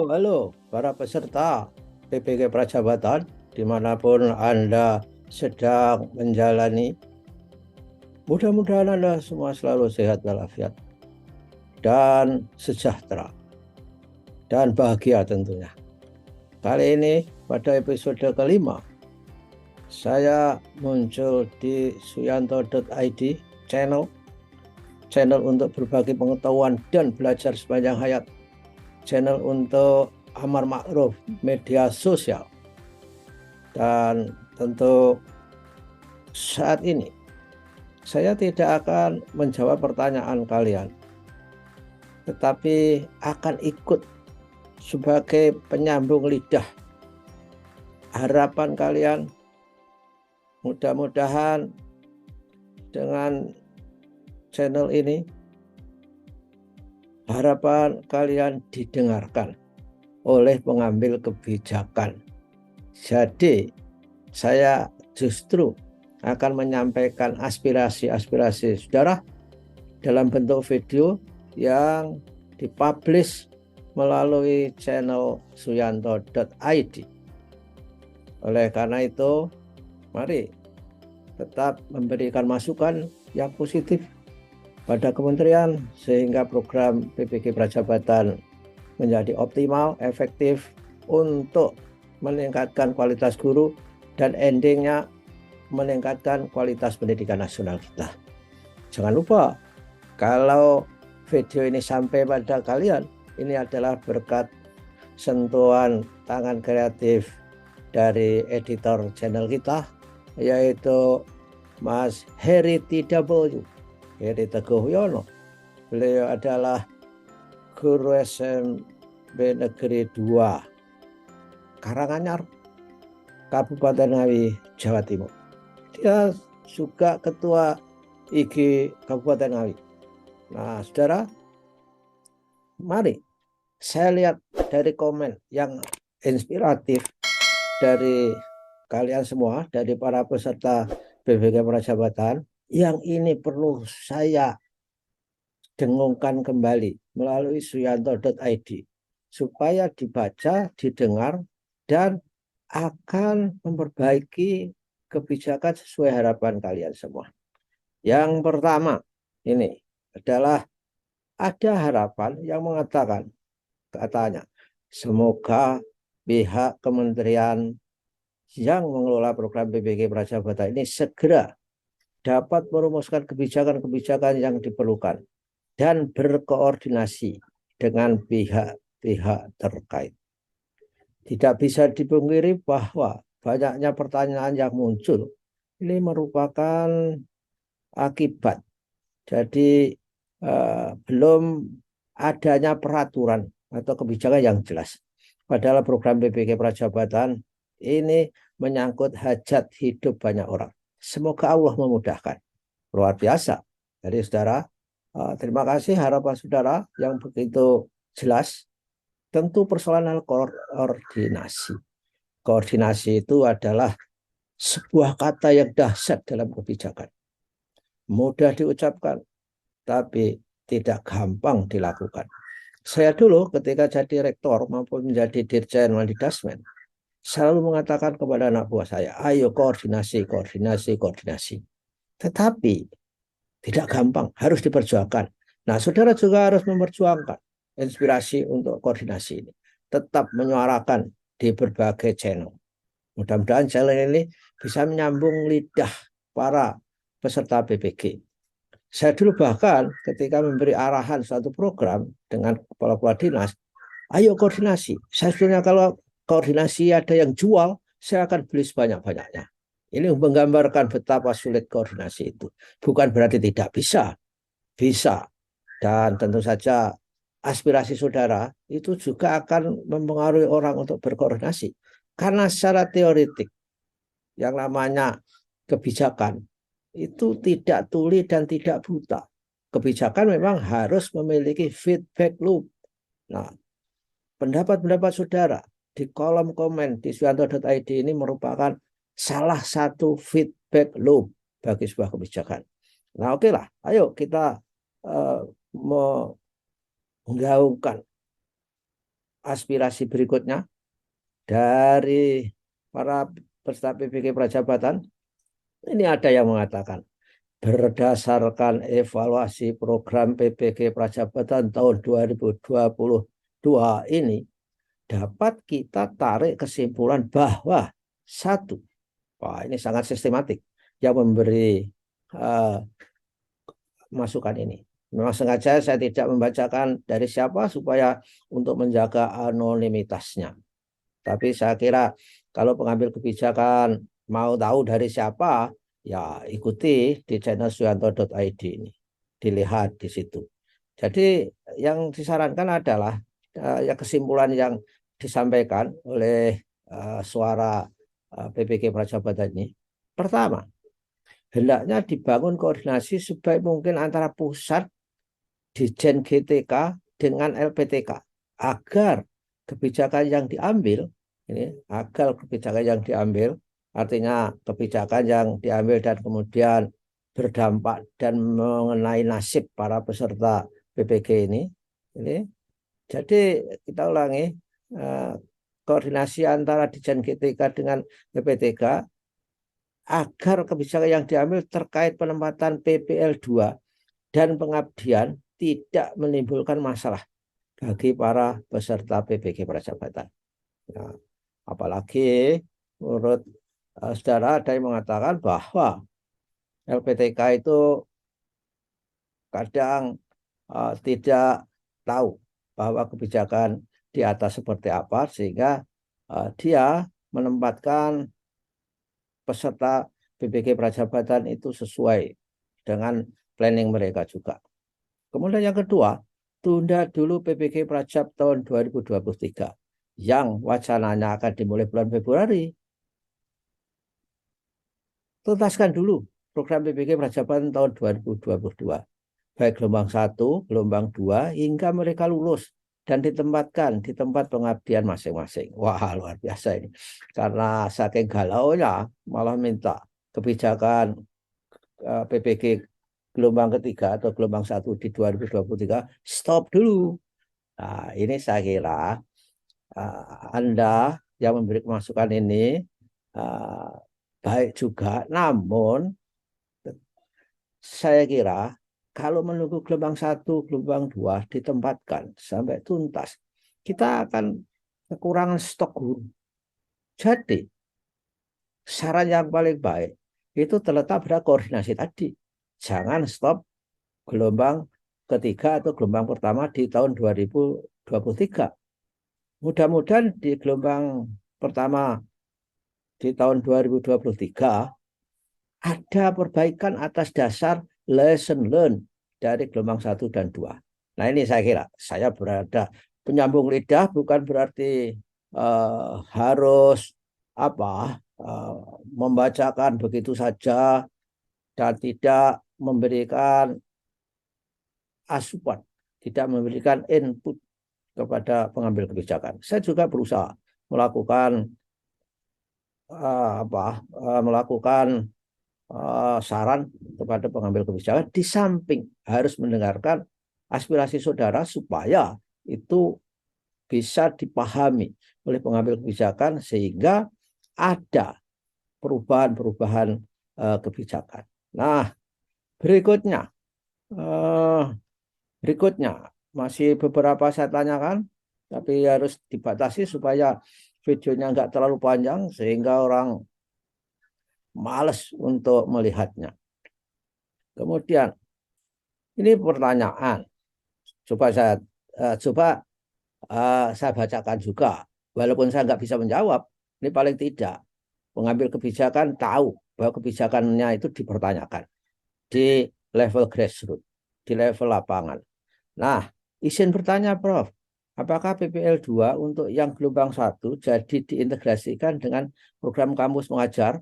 halo para peserta PPK Prajabatan dimanapun Anda sedang menjalani. Mudah-mudahan Anda semua selalu sehat walafiat dan sejahtera dan bahagia tentunya. Kali ini pada episode kelima saya muncul di suyanto.id channel untuk berbagi pengetahuan dan belajar sepanjang hayat, channel untuk amar ma'ruf media sosial. Dan tentu saat ini saya tidak akan menjawab pertanyaan kalian, tetapi akan ikut sebagai penyambung lidah. Harapan kalian mudah-mudahan dengan channel ini harapan kalian didengarkan oleh pengambil kebijakan. Jadi saya justru akan menyampaikan aspirasi-aspirasi saudara dalam bentuk video yang dipublish melalui channel suyanto.id. Oleh karena itu, mari tetap memberikan masukan yang positif pada kementerian sehingga program PPK Prajabatan menjadi optimal, efektif untuk meningkatkan kualitas guru dan endingnya meningkatkan kualitas pendidikan nasional kita. Jangan lupa, kalau video ini sampai pada kalian, ini adalah berkat sentuhan tangan kreatif dari editor channel kita, yaitu Mas Heri TW, Heri Teguh Yono. Beliau adalah guru SMP Negeri 2 Karanganyar, Kabupaten Ngawi, Jawa Timur. Dia juga ketua IG Kabupaten Ngawi. Nah, saudara, mari saya lihat dari komen yang inspiratif dari kalian semua, dari para peserta PPK Prajabatan, yang ini perlu saya dengungkan kembali melalui suyanto.id supaya dibaca, didengar, dan akan memperbaiki kebijakan sesuai harapan kalian semua. Yang pertama ini adalah ada harapan yang mengatakan, katanya, semoga pihak kementerian yang mengelola program PPK Prajabatan ini segera dapat merumuskan kebijakan-kebijakan yang diperlukan dan berkoordinasi dengan pihak-pihak terkait. Tidak bisa dipungkiri bahwa banyaknya pertanyaan yang muncul ini merupakan akibat. Jadi belum adanya peraturan atau kebijakan yang jelas. Padahal program PPK Prajabatan ini menyangkut hajat hidup banyak orang. Semoga Allah memudahkan. Luar biasa. Jadi saudara, terima kasih harapan saudara yang begitu jelas. Tentu persoalan koordinasi. Koordinasi itu adalah sebuah kata yang dahsyat dalam kebijakan. Mudah diucapkan, tapi tidak gampang dilakukan. Saya dulu ketika jadi rektor maupun menjadi dirjen Mendikbud selalu mengatakan kepada anak buah saya, ayo koordinasi, koordinasi, koordinasi. Tetapi tidak gampang, harus diperjuangkan. Nah, saudara juga harus memperjuangkan inspirasi untuk koordinasi ini. Tetap menyuarakan di berbagai channel. Mudah-mudahan channel ini bisa menyambung lidah para peserta PPK. Saya dulu bahkan ketika memberi arahan suatu program dengan kepala dinas, ayo koordinasi. Saya sebenarnya kalau koordinasi ada yang jual, saya akan beli sebanyak-banyaknya. Ini menggambarkan betapa sulit koordinasi itu. Bukan berarti tidak bisa. Bisa. Dan tentu saja aspirasi saudara itu juga akan mempengaruhi orang untuk berkoordinasi. Karena secara teoretik, yang namanya kebijakan, itu tidak tuli dan tidak buta. Kebijakan memang harus memiliki feedback loop. Nah, pendapat-pendapat saudara di kolom komen di suyanto.id ini merupakan salah satu feedback loop bagi sebuah kebijakan. Nah, oke lah, ayo kita menggaungkan aspirasi berikutnya dari para peserta PPK Prajabatan. Ini ada yang mengatakan, berdasarkan evaluasi program PPK Prajabatan tahun 2022 ini, dapat kita tarik kesimpulan bahwa satu, wah ini sangat sistematik yang memberi masukan ini. Memang sengaja saya tidak membacakan dari siapa supaya untuk menjaga anonimitasnya. Tapi saya kira kalau pengambil kebijakan mau tahu dari siapa, ya ikuti di channel suyanto.id ini. Dilihat di situ. Jadi yang disarankan adalah ya kesimpulan yang disampaikan oleh suara PPK Prajabatan ini. Pertama, hendaknya dibangun koordinasi sebaik mungkin antara pusat, Dijen GTK dengan LPTK agar kebijakan yang diambil artinya kebijakan yang diambil dan kemudian berdampak dan mengenai nasib para peserta PPG ini jadi kita ulangi, koordinasi antara Dijen GTK dengan LPTK agar kebijakan yang diambil terkait penempatan PPL 2 dan pengabdian tidak menimbulkan masalah bagi para peserta PPG Prajabatan. Nah, apalagi menurut saudara ada yang mengatakan bahwa LPTK itu kadang tidak tahu bahwa kebijakan di atas seperti apa sehingga dia menempatkan peserta PPG Prajabatan itu sesuai dengan planning mereka juga. Kemudian yang kedua, tunda dulu PPG Prajab tahun 2023 yang wacananya akan dimulai bulan Februari. Tuntaskan dulu program PPG Prajabatan tahun 2022. Baik gelombang 1, gelombang 2, hingga mereka lulus dan ditempatkan di tempat pengabdian masing-masing. Wah, luar biasa ini. Karena saking galaunya malah minta kebijakan PPG gelombang ketiga atau gelombang 1 di 2023 stop dulu. Nah, ini saya kira Anda yang memberi masukan ini baik juga, namun saya kira kalau menunggu gelombang 1, gelombang 2 ditempatkan sampai tuntas, kita akan kekurangan stok guru. Jadi, saran yang paling baik itu terletak pada koordinasi tadi. Jangan stop gelombang ketiga atau gelombang pertama di tahun 2023. Mudah-mudahan di gelombang pertama di tahun 2023 ada perbaikan atas dasar lesson learned dari gelombang 1 dan 2. Nah ini saya kira, saya berada penyambung lidah bukan berarti harus membacakan begitu saja dan tidak memberikan asupan, tidak memberikan input kepada pengambil kebijakan. Saya juga berusaha melakukan saran kepada pengambil kebijakan di samping harus mendengarkan aspirasi saudara supaya itu bisa dipahami oleh pengambil kebijakan sehingga ada perubahan-perubahan kebijakan. Nah, berikutnya masih beberapa saya tanyakan, tapi harus dibatasi supaya videonya nggak terlalu panjang sehingga orang males untuk melihatnya. Kemudian ini pertanyaan, coba saya bacakan juga, walaupun saya nggak bisa menjawab. Ini paling tidak pengambil kebijakan tahu bahwa kebijakannya itu dipertanyakan di level grassroots, di level lapangan. Nah, izin bertanya, Prof. Apakah PPL 2 untuk yang gelombang 1 jadi diintegrasikan dengan program kampus mengajar?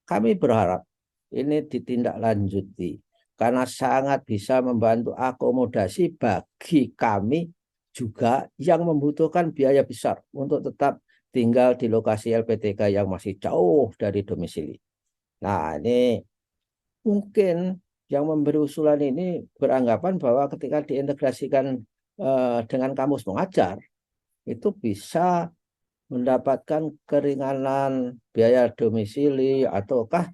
Kami berharap ini ditindaklanjuti karena sangat bisa membantu akomodasi bagi kami juga yang membutuhkan biaya besar untuk tetap tinggal di lokasi LPTK yang masih jauh dari domisili. Nah, ini mungkin yang memberi usulan ini beranggapan bahwa ketika diintegrasikan dengan kampus mengajar, itu bisa mendapatkan keringanan biaya domisili ataukah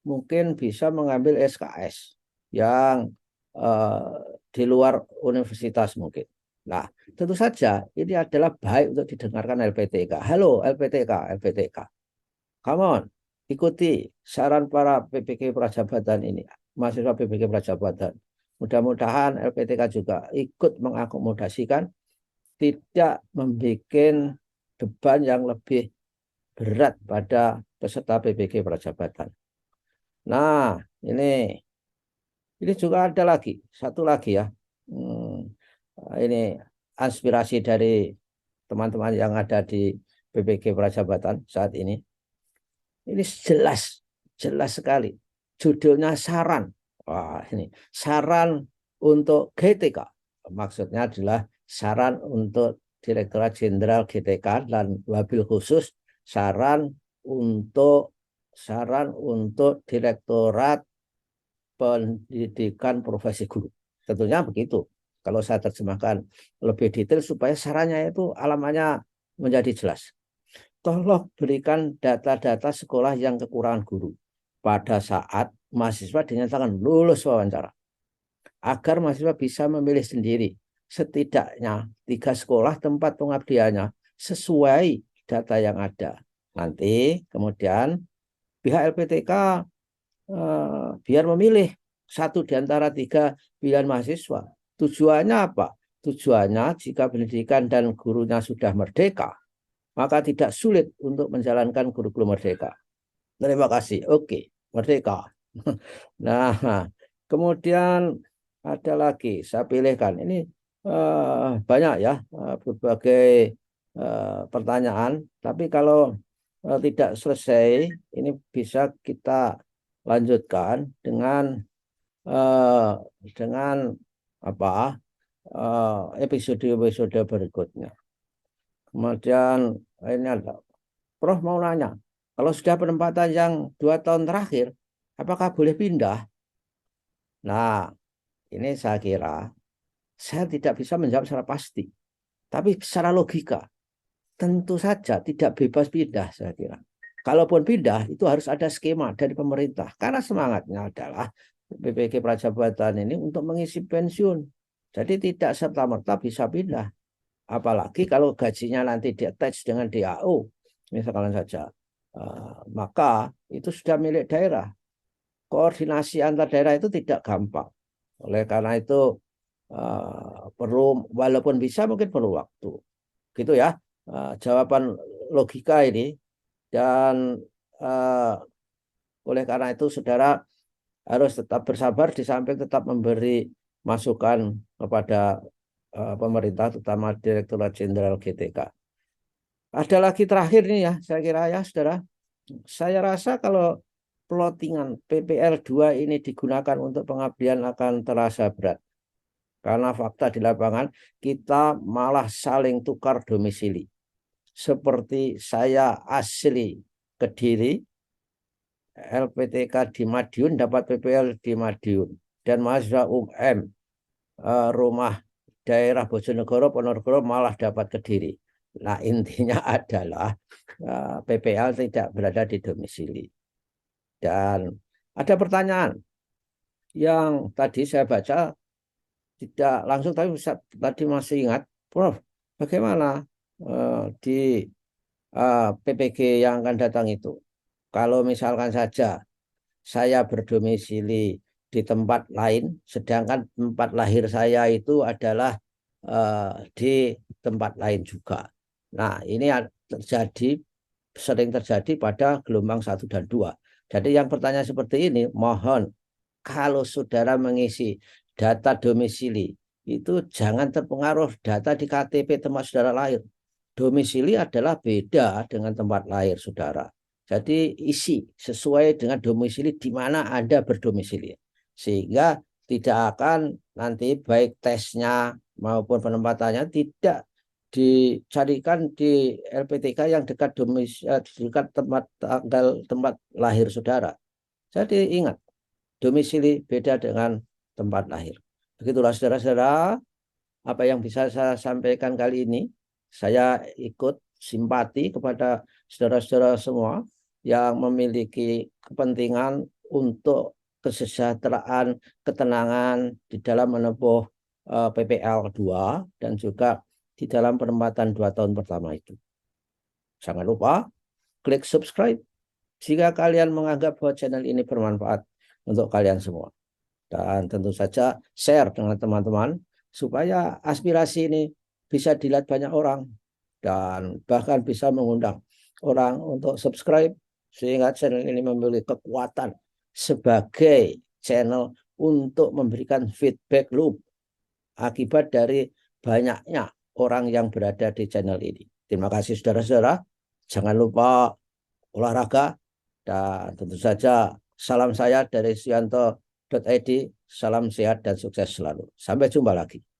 mungkin bisa mengambil SKS yang eh, di luar universitas mungkin. Nah, tentu saja ini adalah baik untuk didengarkan LPTK. Halo LPTK, LPTK. Come on, ikuti saran para PPK Prajabatan ini, mahasiswa PPK Prajabatan. Mudah-mudahan LPTK juga ikut mengakomodasikan, tidak membuat beban yang lebih berat pada peserta PPK Prajabatan. Nah, ini juga ada lagi, satu lagi ya. Hmm, ini aspirasi dari teman-teman yang ada di PPK Prajabatan saat ini. Ini jelas sekali. Judulnya saran. Wah, ini saran untuk GTK. Maksudnya adalah saran untuk Direktorat Jenderal GTK dan wabil khusus saran untuk Direktorat Pendidikan Profesi Guru. Tentunya begitu. Kalau saya terjemahkan lebih detail supaya sarannya itu alamatnya menjadi jelas. Tolong berikan data-data sekolah yang kekurangan guru pada saat mahasiswa dinyatakan lulus wawancara, agar mahasiswa bisa memilih sendiri setidaknya 3 sekolah tempat pengabdiannya sesuai data yang ada. Nanti kemudian pihak LPTK biar memilih satu di antara 3 pilihan mahasiswa. Tujuannya apa? Tujuannya jika pendidikan dan gurunya sudah merdeka, maka tidak sulit untuk menjalankan kurikulum merdeka. Terima kasih. Oke, merdeka. Nah, kemudian ada lagi saya pilihkan. Ini banyak ya, berbagai pertanyaan. Tapi kalau tidak selesai, ini bisa kita lanjutkan eh, dengan apa episode-episode berikutnya. Kemudian ini ada, Prof mau nanya, kalau sudah penempatan yang 2 tahun terakhir, apakah boleh pindah? Nah, ini saya kira saya tidak bisa menjawab secara pasti, tapi secara logika tentu saja tidak bebas pindah saya kira. Kalaupun pindah itu harus ada skema dari pemerintah, karena semangatnya adalah PPK Prajabatan ini untuk mengisi pensiun. Jadi tidak serta-merta bisa pindah. Apalagi kalau gajinya nanti di-attach dengan DAO, misalkan saja, maka itu sudah milik daerah. Koordinasi antar daerah itu tidak gampang. Oleh karena itu perlu, walaupun bisa mungkin perlu waktu. Gitu ya, jawaban logika ini. Dan oleh karena itu saudara harus tetap bersabar di samping tetap memberi masukan kepada pemerintah, terutama Direktorat Jenderal GTK. Ada lagi terakhir nih ya, saya kira ya, saudara. Saya rasa kalau plottingan PPL 2 ini digunakan untuk pengabdian akan terasa berat. Karena fakta di lapangan, kita malah saling tukar domisili. Seperti saya asli Kediri, LPTK di Madiun dapat PPL di Madiun. Dan mahasiswa UM, rumah daerah Bojonegoro, Ponorogo malah dapat Kediri. Nah, intinya adalah PPL tidak berada di domisili. Dan ada pertanyaan yang tadi saya baca tidak langsung, tapi tadi masih ingat, Prof, bagaimana di PPG yang akan datang itu? Kalau misalkan saja saya berdomisili di tempat lain, sedangkan tempat lahir saya itu adalah di tempat lain juga. Nah, ini sering terjadi pada gelombang 1 dan 2. Jadi yang pertanyaan seperti ini, mohon kalau saudara mengisi data domisili, itu jangan terpengaruh data di KTP tempat saudara lahir. Domisili adalah beda dengan tempat lahir saudara. Jadi isi sesuai dengan domisili di mana Anda berdomisili. Sehingga tidak akan nanti baik tesnya maupun penempatannya tidak dicarikan di LPTK yang dekat tempat tanggal tempat lahir saudara. Jadi ingat, domisili beda dengan tempat lahir. Begitulah saudara-saudara apa yang bisa saya sampaikan kali ini. Saya ikut simpati kepada saudara-saudara semua yang memiliki kepentingan untuk kesejahteraan, ketenangan di dalam menempuh PPL 2 dan juga di dalam penempatan 2 tahun pertama itu. Jangan lupa klik subscribe jika kalian menganggap bahwa channel ini bermanfaat untuk kalian semua. Dan tentu saja share dengan teman-teman supaya aspirasi ini bisa dilihat banyak orang dan bahkan bisa mengundang orang untuk subscribe sehingga channel ini memiliki kekuatan sebagai channel untuk memberikan feedback loop akibat dari banyaknya orang yang berada di channel ini. Terima kasih saudara-saudara. Jangan lupa olahraga dan tentu saja salam saya dari Suyanto.id. Salam sehat dan sukses selalu. Sampai jumpa lagi.